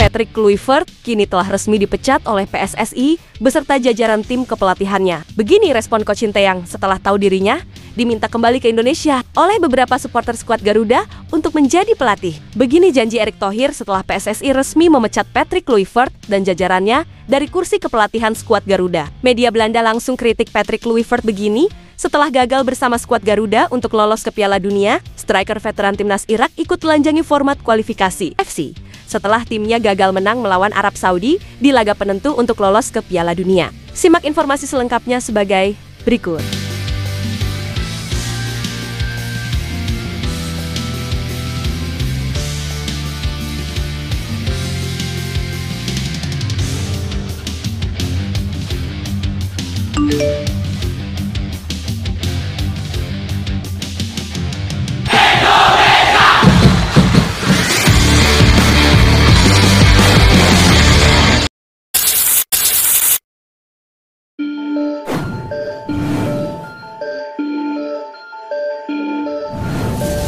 Patrick Kluivert kini telah resmi dipecat oleh PSSI beserta jajaran tim kepelatihannya. Begini respon Coach Sinteyong setelah tahu dirinya diminta kembali ke Indonesia oleh beberapa supporter skuad Garuda untuk menjadi pelatih. Begini janji Erick Thohir setelah PSSI resmi memecat Patrick Kluivert dan jajarannya dari kursi kepelatihan skuad Garuda. Media Belanda langsung kritik Patrick Kluivert begini. Setelah gagal bersama skuad Garuda untuk lolos ke Piala Dunia, striker veteran timnas Irak ikut telanjangi format kualifikasi FC setelah timnya gagal menang melawan Arab Saudi di laga penentu untuk lolos ke Piala Dunia. Simak informasi selengkapnya sebagai berikut.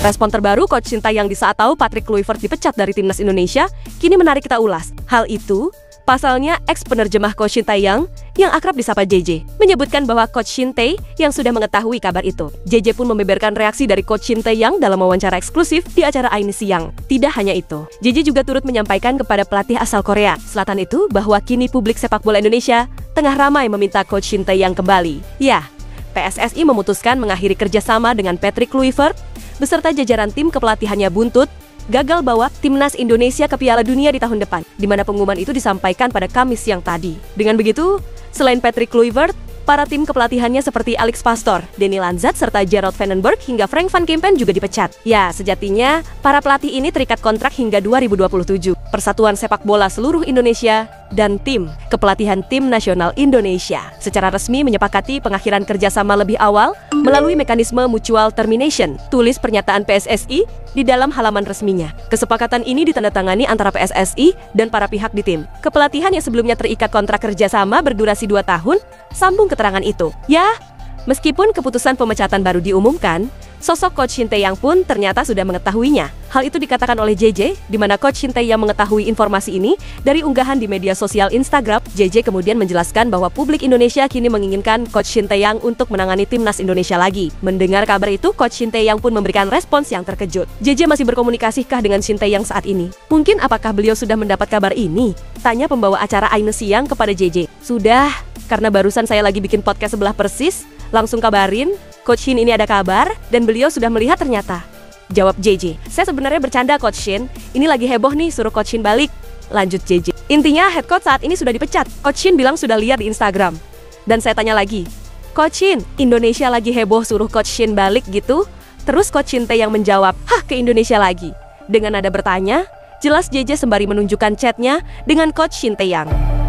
Respon terbaru Coach Sinteyong di saat tahu Patrick Kluivert dipecat dari timnas Indonesia kini menarik kita ulas. Hal itu, pasalnya ex-penerjemah Coach Sinteyong yang akrab disapa JJ menyebutkan bahwa Coach Sinteyong yang sudah mengetahui kabar itu. JJ pun membeberkan reaksi dari Coach Sinteyong dalam wawancara eksklusif di acara Aini Siang. Tidak hanya itu, JJ juga turut menyampaikan kepada pelatih asal Korea Selatan itu bahwa kini publik sepak bola Indonesia tengah ramai meminta Coach Sinteyong kembali. Ya, PSSI memutuskan mengakhiri kerjasama dengan Patrick Kluivert beserta jajaran tim kepelatihannya buntut gagal bawa timnas Indonesia ke Piala Dunia di tahun depan, di mana pengumuman itu disampaikan pada Kamis siang tadi. Dengan begitu, selain Patrick Kluivert, para tim kepelatihannya seperti Alex Pastoor, Danny Lanzat, serta Gerald Vandenberg hingga Frank van Kempen juga dipecat. Ya, sejatinya para pelatih ini terikat kontrak hingga 2027. Persatuan Sepak Bola Seluruh Indonesia dan tim kepelatihan tim nasional Indonesia secara resmi menyepakati pengakhiran kerjasama lebih awal melalui mekanisme mutual termination, tulis pernyataan PSSI di dalam halaman resminya. Kesepakatan ini ditandatangani antara PSSI dan para pihak di tim kepelatihan yang sebelumnya terikat kontrak kerjasama berdurasi 2 tahun, sambung keterangan itu. Ya, meskipun keputusan pemecatan baru diumumkan, sosok Coach Sinteyong pun ternyata sudah mengetahuinya. Hal itu dikatakan oleh JJ, di mana Coach Sinteyong mengetahui informasi ini dari unggahan di media sosial Instagram. JJ kemudian menjelaskan bahwa publik Indonesia kini menginginkan Coach Sinteyong untuk menangani timnas Indonesia lagi. Mendengar kabar itu, Coach Sinteyong pun memberikan respons yang terkejut. JJ masih berkomunikasikah dengan Sinteyong saat ini? Mungkin apakah beliau sudah mendapat kabar ini? Tanya pembawa acara Aini Siang kepada JJ. Sudah, karena barusan saya lagi bikin podcast sebelah persis, langsung kabarin, Coach Shin ini ada kabar, dan beliau sudah melihat ternyata. Jawab JJ. Saya sebenarnya bercanda Coach Shin, ini lagi heboh nih suruh Coach Shin balik. Lanjut JJ. Intinya head coach saat ini sudah dipecat. Coach Shin bilang sudah lihat di Instagram. Dan saya tanya lagi, Coach Shin, Indonesia lagi heboh suruh Coach Shin balik gitu? Terus Coach Sinteyong menjawab, hah ke Indonesia lagi? Dengan nada bertanya, jelas JJ sembari menunjukkan chatnya dengan Coach Sinteyong.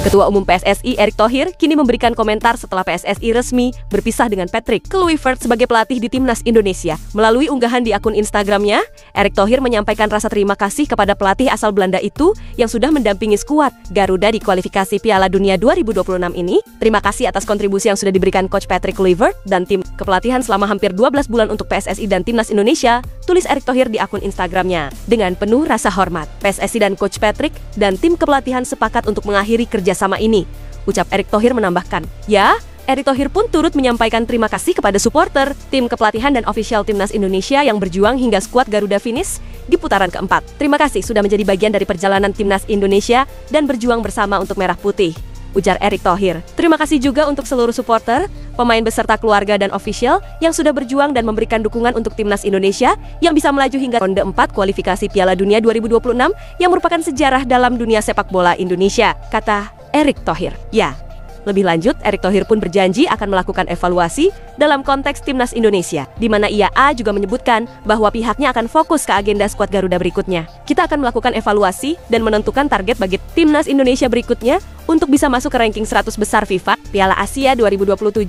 Ketua Umum PSSI Erick Thohir kini memberikan komentar setelah PSSI resmi berpisah dengan Patrick Kluivert sebagai pelatih di timnas Indonesia. Melalui unggahan di akun Instagramnya, Erick Thohir menyampaikan rasa terima kasih kepada pelatih asal Belanda itu yang sudah mendampingi skuad Garuda di kualifikasi Piala Dunia 2026 ini. Terima kasih atas kontribusi yang sudah diberikan Coach Patrick Kluivert dan tim kepelatihan selama hampir 12 bulan untuk PSSI dan timnas Indonesia, tulis Erick Thohir di akun Instagramnya. Dengan penuh rasa hormat, PSSI dan Coach Patrick dan tim kepelatihan sepakat untuk mengakhiri kerjasama ini, ucap Erick Thohir menambahkan. Ya, Erick Thohir pun turut menyampaikan terima kasih kepada supporter, tim kepelatihan dan ofisial timnas Indonesia yang berjuang hingga skuad Garuda finish di putaran keempat. Terima kasih sudah menjadi bagian dari perjalanan timnas Indonesia dan berjuang bersama untuk Merah Putih, ujar Erick Thohir. Terima kasih juga untuk seluruh supporter, pemain beserta keluarga dan ofisial yang sudah berjuang dan memberikan dukungan untuk timnas Indonesia yang bisa melaju hingga ronde 4 kualifikasi Piala Dunia 2026 yang merupakan sejarah dalam dunia sepak bola Indonesia, kata Erick Thohir. Ya, lebih lanjut, Erick Thohir pun berjanji akan melakukan evaluasi dalam konteks timnas Indonesia, di mana IAA juga menyebutkan bahwa pihaknya akan fokus ke agenda skuad Garuda berikutnya. Kita akan melakukan evaluasi dan menentukan target bagi timnas Indonesia berikutnya untuk bisa masuk ke ranking 100 besar FIFA, Piala Asia 2027,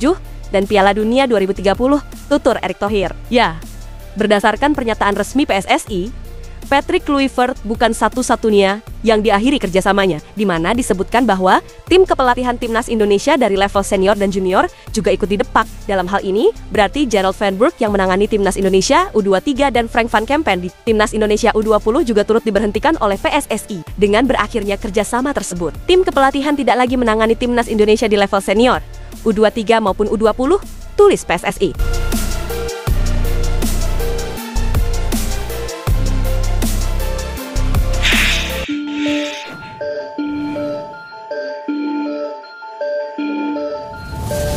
dan Piala Dunia 2030, tutur Erick Thohir. Ya, berdasarkan pernyataan resmi PSSI Patrick Kluivert bukan satu-satunya yang diakhiri kerjasamanya, di mana disebutkan bahwa tim kepelatihan timnas Indonesia dari level senior dan junior juga ikut didepak. Dalam hal ini, berarti Gerald Van Burg yang menangani timnas Indonesia U23 dan Frank van Kempen di timnas Indonesia U20 juga turut diberhentikan oleh PSSI. Dengan berakhirnya kerjasama tersebut, tim kepelatihan tidak lagi menangani timnas Indonesia di level senior, U23 maupun U20, tulis PSSI.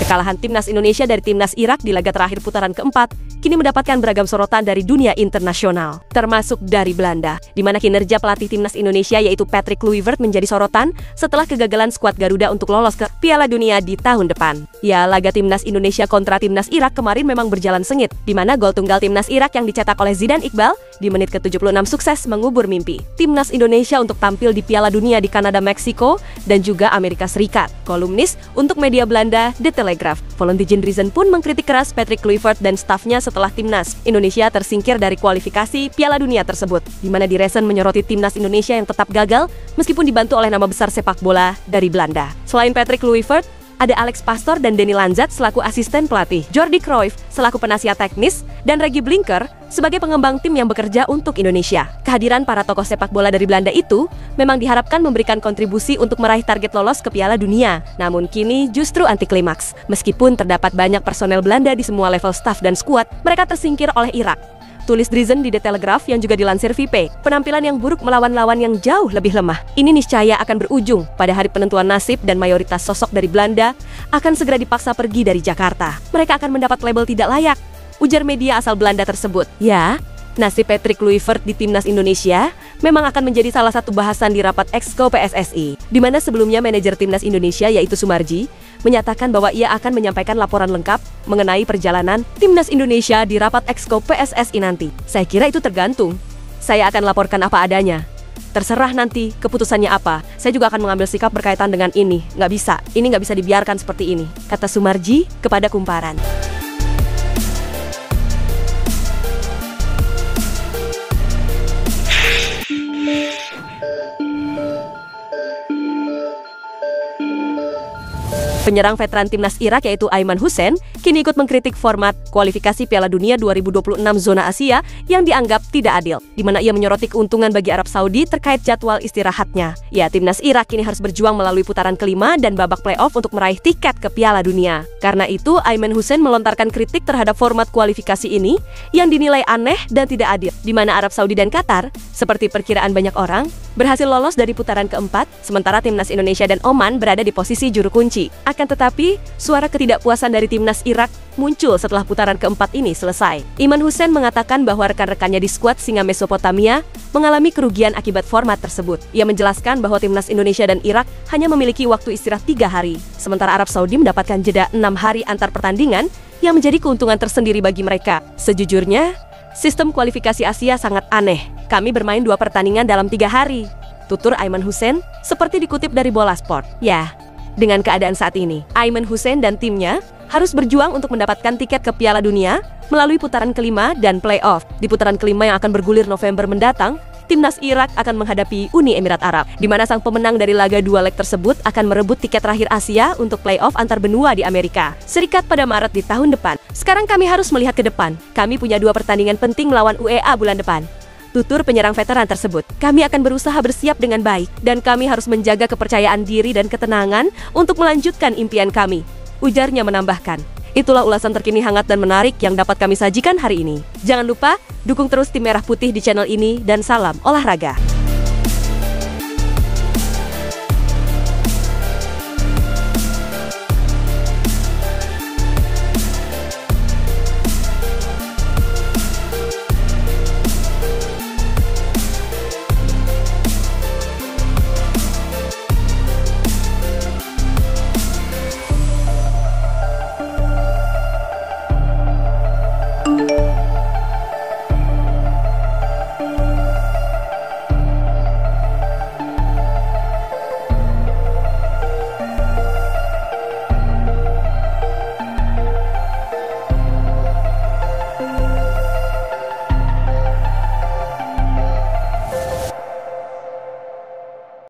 Kekalahan timnas Indonesia dari timnas Irak di laga terakhir putaran keempat kini mendapatkan beragam sorotan dari dunia internasional, termasuk dari Belanda, di mana kinerja pelatih timnas Indonesia yaitu Patrick Kluivert menjadi sorotan setelah kegagalan skuad Garuda untuk lolos ke Piala Dunia di tahun depan. Ya, laga timnas Indonesia kontra timnas Irak kemarin memang berjalan sengit, di mana gol tunggal timnas Irak yang dicetak oleh Zidane Iqbal di menit ke-76 sukses mengubur mimpi timnas Indonesia untuk tampil di Piala Dunia di Kanada, Meksiko, dan juga Amerika Serikat. Kolumnis untuk media Belanda, The Telegraph, Volendijn Driessen pun mengkritik keras Patrick Kluivert dan stafnya setelah timnas Indonesia tersingkir dari kualifikasi Piala Dunia tersebut, di mana Driessen menyoroti timnas Indonesia yang tetap gagal meskipun dibantu oleh nama besar sepak bola dari Belanda. Selain Patrick Kluivert, ada Alex Pastoor dan Danny Lanzat selaku asisten pelatih, Jordi Cruyff selaku penasihat teknis, dan Regie Blinker sebagai pengembang tim yang bekerja untuk Indonesia. Kehadiran para tokoh sepak bola dari Belanda itu memang diharapkan memberikan kontribusi untuk meraih target lolos ke Piala Dunia. Namun kini justru anti klimaks. Meskipun terdapat banyak personel Belanda di semua level staf dan skuad, mereka tersingkir oleh Irak. Tulis Driessen di The Telegraph yang juga dilansir VP. Penampilan yang buruk melawan lawan yang jauh lebih lemah. Ini niscaya akan berujung pada hari penentuan nasib dan mayoritas sosok dari Belanda akan segera dipaksa pergi dari Jakarta. Mereka akan mendapat label tidak layak, ujar media asal Belanda tersebut. Ya, nasib Patrick Kluivert di timnas Indonesia memang akan menjadi salah satu bahasan di rapat Exco PSSI, di mana sebelumnya manajer timnas Indonesia yaitu Sumarji menyatakan bahwa ia akan menyampaikan laporan lengkap mengenai perjalanan timnas Indonesia di rapat Exco PSSI nanti. Saya kira itu tergantung. Saya akan laporkan apa adanya. Terserah nanti keputusannya apa. Saya juga akan mengambil sikap berkaitan dengan ini. Ini nggak bisa dibiarkan seperti ini, kata Sumarji kepada Kumparan. Penyerang veteran timnas Irak yaitu Aiman Hussein kini ikut mengkritik format kualifikasi Piala Dunia 2026 zona Asia yang dianggap tidak adil, di mana ia menyoroti keuntungan bagi Arab Saudi terkait jadwal istirahatnya. Ya, timnas Irak kini harus berjuang melalui putaran kelima dan babak playoff untuk meraih tiket ke Piala Dunia. Karena itu, Aiman Hussein melontarkan kritik terhadap format kualifikasi ini yang dinilai aneh dan tidak adil, di mana Arab Saudi dan Qatar, seperti perkiraan banyak orang, berhasil lolos dari putaran keempat, sementara timnas Indonesia dan Oman berada di posisi juru kunci. Akan tetapi, suara ketidakpuasan dari timnas Irak muncul setelah putaran keempat ini selesai. Aiman Hussein mengatakan bahwa rekan-rekannya di skuad Singa Mesopotamia mengalami kerugian akibat format tersebut. Ia menjelaskan bahwa timnas Indonesia dan Irak hanya memiliki waktu istirahat 3 hari, sementara Arab Saudi mendapatkan jeda 6 hari antar pertandingan yang menjadi keuntungan tersendiri bagi mereka. Sejujurnya, sistem kualifikasi Asia sangat aneh. Kami bermain 2 pertandingan dalam 3 hari, tutur Aiman Hussein seperti dikutip dari Bola Sport. Ya, dengan keadaan saat ini, Aiman Hussein dan timnya harus berjuang untuk mendapatkan tiket ke Piala Dunia melalui putaran kelima dan playoff. Di putaran kelima yang akan bergulir November mendatang, timnas Irak akan menghadapi Uni Emirat Arab, di mana sang pemenang dari laga 2 leg tersebut akan merebut tiket terakhir Asia untuk playoff antar benua di Amerika Serikat pada Maret di tahun depan. Sekarang kami harus melihat ke depan. Kami punya 2 pertandingan penting melawan UEA bulan depan, tutur penyerang veteran tersebut. Kami akan berusaha bersiap dengan baik, dan kami harus menjaga kepercayaan diri dan ketenangan untuk melanjutkan impian kami, ujarnya menambahkan. Itulah ulasan terkini hangat dan menarik yang dapat kami sajikan hari ini. Jangan lupa, dukung terus tim Merah Putih di channel ini, dan salam olahraga.